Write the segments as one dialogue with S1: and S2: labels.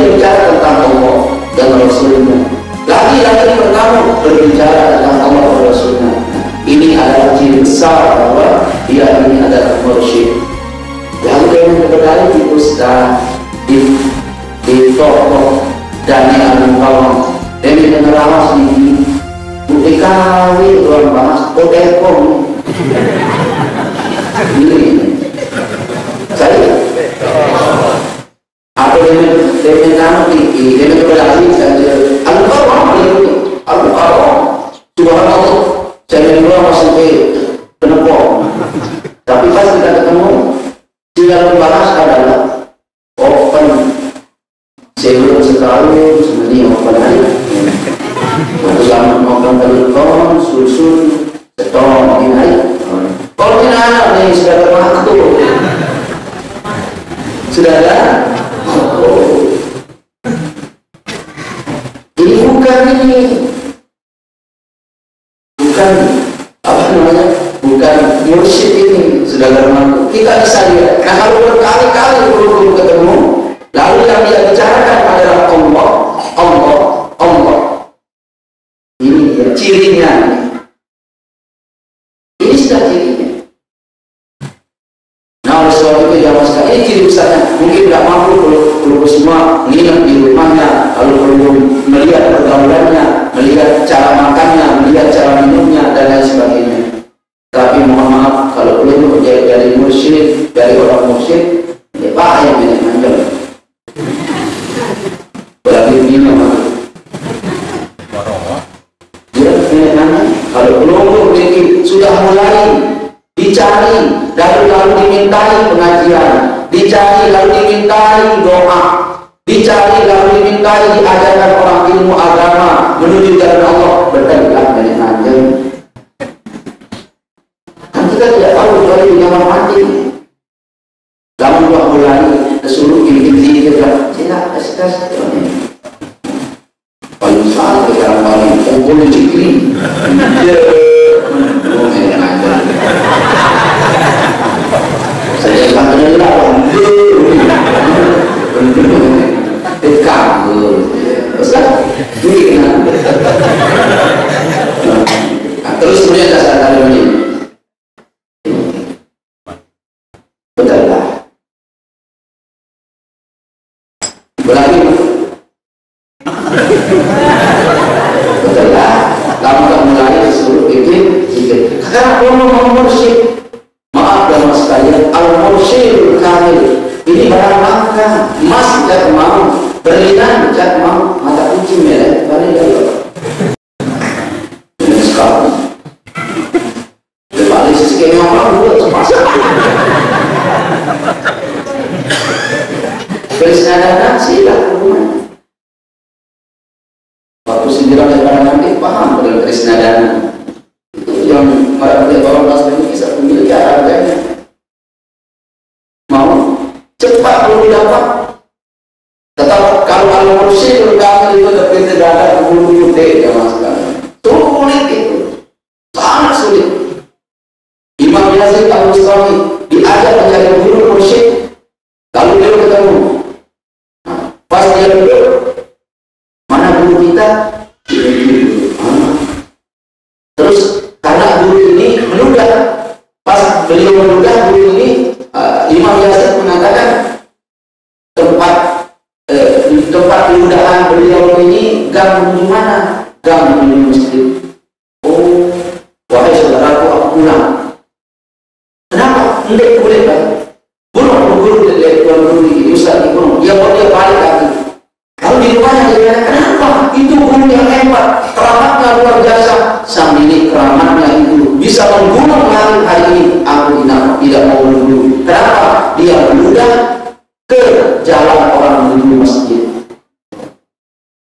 S1: dia bicara tentang Allah dan Rasulnya. Lagi-lagi pertama berbicara tentang Allah dan Rasulnya. Ini adalah ciri besar bahwa dia ini adalah mursyid. Lalu dia berkali di ustaz, di tokoh Dani Al-Mukawam, ini penerawas ini bukti kawin orang bahas Odekom ini saya apa dengan kamu ini dengan berarti saja Al-Mukawam itu Al-Mukawam subhanallah saya dulu sampai penepok, tapi pas kita ketemu tidak membahas adalah open sebelum sekali sebenarnya open aja waktu lama makan telepon susun setong ini kalau tidak ada nih sudah termaktu sudah ada ini bukan apa namanya bukan mursyid ini sudah termaktu kita bisa lihat. Nah kalau berkali-kali belum ketemu lalu yang dia bicarakan adalah Allah ini ya, cirinya ini sudah cirinya. Nah oleh sebab itu jangan sekali ini ciri besarnya mungkin tidak mampu perlu semua nginep di rumahnya lalu perlu melihat pergaulannya, melihat cara makannya, melihat cara minumnya dan lain sebagainya. Tapi mohon maaf kalau belum dari mursyid, dari orang mursyid ya bahaya ini manjel berarti ini memang kalau belum sudah mulai dicari lalu dimintai pengajian, dicari lalu dimintai doa, dicari lalu dimintai diajarkan orang ilmu agama menuju jalan Allah, berkalilah dari manjel. Kita tidak tahu kecuali di kamar mati. Dalam 2 bulan kesuruh gini-gini kita tidak kasih paling salah ke dalam paling boleh cikri saya tak kenal kabur terus kemudian dasar kali ini betul lah berarti betul lah lama mulai disuruh bikin zikir karena mau mursyid maaf dan mas sekalian al-mursyid kamil ini barang langka emas tidak mau berlian tidak mau mata kucing merah balik dari sekarang kembali sesekali orang buat semasa Krisnadana silah rumah waktu sindiran daripada nanti paham dengan Krisnadana itu yang mereka bawa nasib ini bisa memiliki harganya mau cepat belum dapat tetap kalau al-mursyid kami itu lebih tidak ada bulu putih ya mas sulit itu sangat sulit. Imam Yazid Al-Bustami diajak menjadi guru mursyid lalu dia ketemu pas dia duduk mana guru kita terus karena guru ini menudah pas beliau menudah guru ini Imam Yazid mengatakan tempat penudahan beliau ini gang menuju mana? Gang menuju masjid. Oh wahai saudaraku aku pulang. Kenapa? Tidak boleh kan? Guru ini Ustaz Ibu dia balik lagi. Kalau di rumahnya dia kenapa? Itu guru yang hebat, keramatnya luar biasa. Sambil ini keramatnya itu bisa menggunung langit hari ini. Aku tidak mau menunggu. Kenapa? Dia menudah ke jalan orang menuju masjid.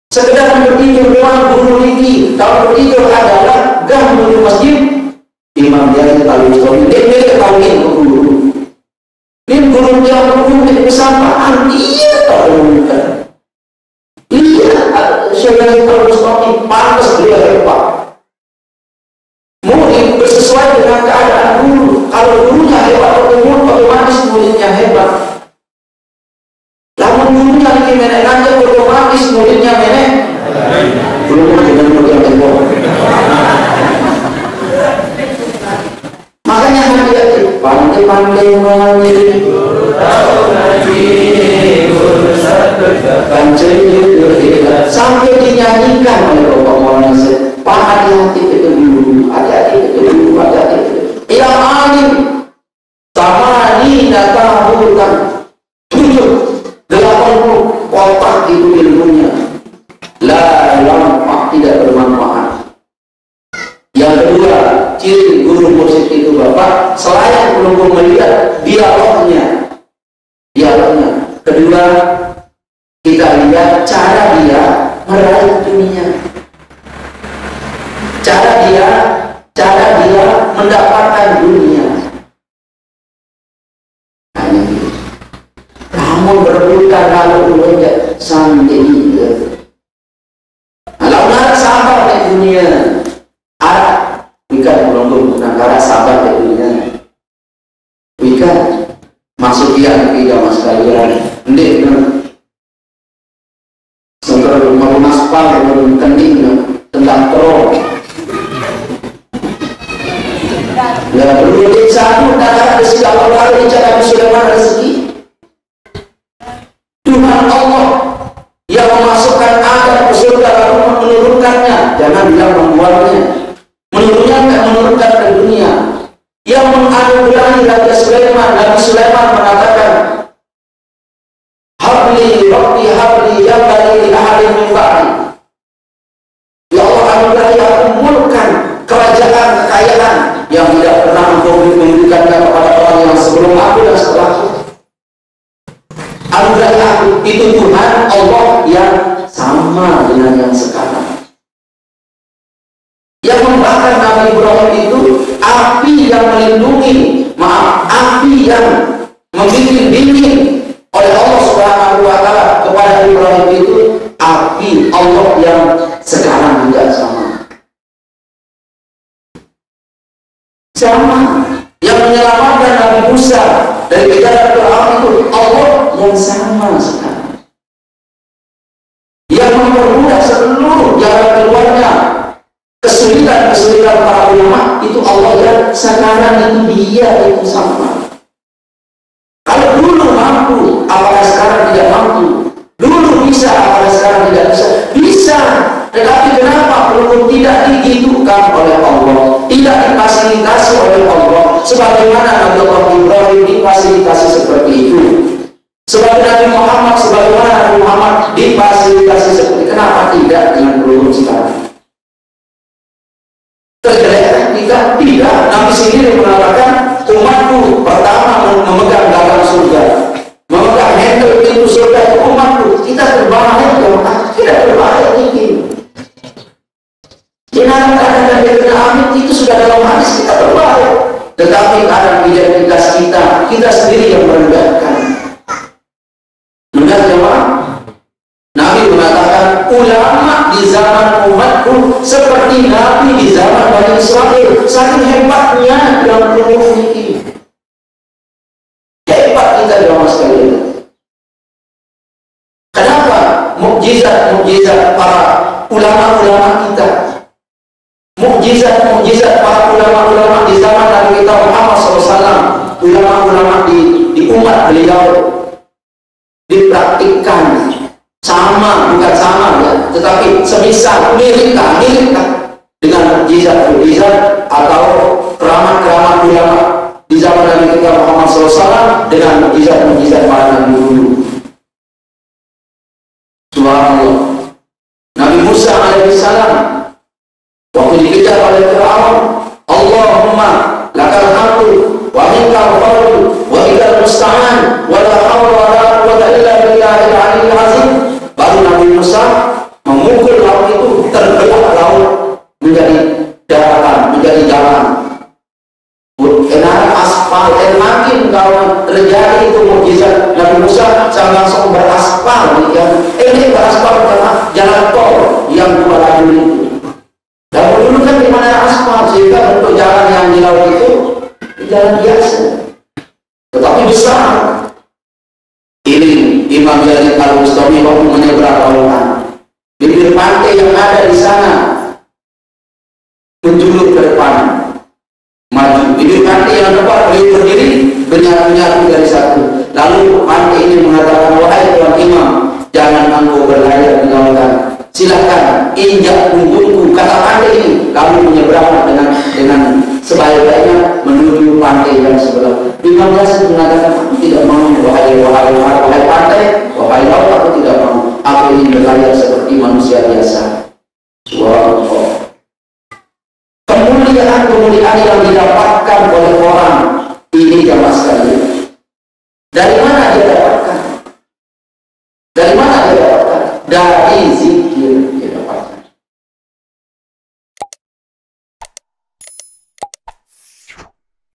S1: Sekedar bertidur doang guru ini. Kalau bertidur adalah gang menuju masjid. Imam Yazid Al-Bustami dia ketahuin ke guru. Ini guru dia mengumumkan kesamaan. Iya tahu kan. Iya Syekh Al-Bustami pantas beliau hebat. Murid bersesuai dengan keadaan guru. Kalau gurunya hebat otomatis muridnya hebat. Namun gurunya lagi menaikkan berumur dengan pegang tembok. Makanya hati-hati, pandai-pandai menghibur, tahu ngaji, sampai dinyanyikan oleh Bapak Maulana Syekh. Pak, hati-hati itu dulu, hati-hati itu dulu, hati-hati itu. Yang alim, tamanina tahutan, 70-80 kotak itu ilmunya. La lampak, tidak bermanfaat. Yang kedua, ciri guru musik itu Bapak, selain belum melihat dialognya. Kedua, kita lihat cara dia meraih dunia, cara dia mendapatkan dunia. Kamu berebutan lalu menjadi sampai itu. Kalau nak sabar di dunia, bukan belum antara sabar di dunia. Bukan masuk yang tidak mas kalian. Ndek sekarang mau aspal belum kening tentang terong. Ya belum satu dan ada segala kali cara Sulaiman rezeki. Tuhan Allah yang memasukkan Adam ke surga lalu menurunkannya, jangan bilang membuatnya. Menurunkan ke dunia. Yang menganugerahi Raja Sulaiman, Nabi Sulaiman mengatakan, Habli Rabbi Habli yang bagi ahli min ba'di. Ya Allah, anugerahi aku mulkan kerajaan, kekayaan yang tidak pernah engkau memberikannya kepada orang yang sebelum aku dan setelahku. Anugerahi aku, itu Tuhan Allah yang sama dengan yang sekarang. Yang membakar Nabi Ibrahim itu api yang melindungi, api yang membuat dingin oleh Allah Subhanahu wa Ta'ala kepada Ibrahim itu api Allah yang sekarang juga sama yang menyelamatkan Nabi Musa dari kejaran Fir'aun itu Allah yang sama sekarang, yang mempermudah seluruh jalan keluarnya kesulitan para ulama itu Allah yang sekarang itu dia itu sama. Kalau dulu mampu, apakah sekarang tidak mampu? Dulu bisa, apakah sekarang tidak bisa? Bisa, tetapi kenapa belum tidak digitukan oleh Allah, tidak difasilitasi oleh Allah, sebagaimana Nabi Ibrahim difasilitasi seperti itu, sebagaimana Nabi Muhammad difasilitasi seperti itu. Kenapa tidak dengan belum sekarang? Terjelek tidak. Nabi sendiri mengatakan umatku pertama memegang gagang surga, memegang handle pintu surga itu umatku. Kita terbahaya tidak berbahaya ini. Jangan katakan dia amin itu sudah dalam hadis kita berbahaya. Tetapi karena identitas kita sendiri yang merendahkan. Benar jemaah? Nabi mengatakan ulama di zaman umatku seperti Nabi di zaman Bani Israel. Saking hebatnya dalam ilmu fikih. Hebat kita dalam sekalian. Kenapa? Mukjizat para ulama-ulama kita. Mukjizat para ulama-ulama di zaman Nabi kita Muhammad SAW. Ulama-ulama di umat beliau dipraktikkan. Bukan sama ya, tetapi semisal mirip dengan mukjizat atau keramat ulama di zaman Nabi kita Muhammad SAW dengan mukjizat para nabi dulu. Subhanallah. Nabi Musa alaihissalam waktu dikejar oleh Fir'aun, Allahumma lakal hamdu wa minkal fadlu wa ilal musta'an wa la hawla wa la quwwata illa billahil aliyyil azim. Baru Nabi Musa memukul laut itu, terbelah laut menjadi daratan, menjadi jalan. Enak aspal, makin kalau terjadi itu mukjizat Nabi Musa langsung beraspal, ini beraspal karena jalan tol yang 2 lajur itu. Dan dulu kan di mana aspal, sehingga untuk jalan yang di laut itu jalan biasa, tetapi besar. Ini Imam Yazid Al-Bustami waktu menyeberang lautan, bibir pantai yang ada di sana menjulur ke depan, maju. Bibir pantai yang tepat, beliau berdiri, menyatu dari satu. Lalu pantai ini mengatakan, wahai Tuan Imam, jangan engkau berlayar di lautan. Silakan injak punggungku, kata pantai ini. Kamu menyeberang dengan sebaik-baiknya menuju pantai yang sebelah. Imam Yasin mengatakan, aku tidak mau, wahai pantai, wahai laut, aku tidak mau. Aku ingin berlayar seperti manusia biasa. Subhanallah. Kemuliaan yang didapatkan oleh orang ini jamaah sekalian. Dari mana dia dapatkan? Dari mana dia dapatkan? Dari zikir